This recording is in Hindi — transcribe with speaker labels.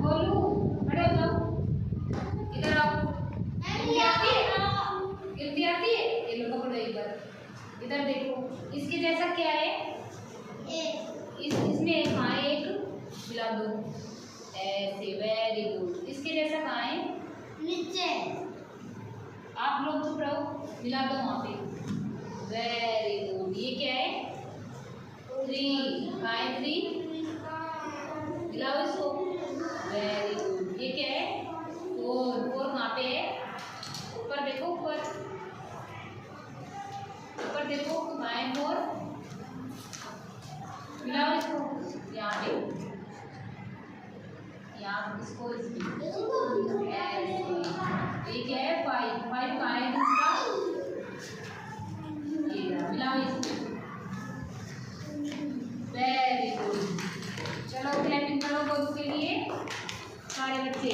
Speaker 1: गोलू खड़े हो जाओ, इधर आओ। गिनती आती है? गिनती आती है? ये लो पकड़ो एक बार, इधर देखो। इसके जैसा क्या है? इसमें कहाँ है? एक मिला दो ऐसे, वेरी गुड। इसके जैसा कहाँ है? नीचे। आप लोग चुप रहो, मिला दो वहाँ पे, वेरी गुड। ये क्या है? 3। कहाँ है 3? मिलाओ इसको, वेरी गुड। ये क्या है? 4। 4 कहाँ पे है? ऊपर देखो, ऊपर देखो, कहाँ है 4? मिलाओ इसको, यहाँ पे, यहाँ इसको ये क्या है? 5। 5 कहाँ है दूसरा? ये मिलाओ इसको, वेरी गुड। चलो क्लैपिंग करो गोलू के लिए सारे बच्चे।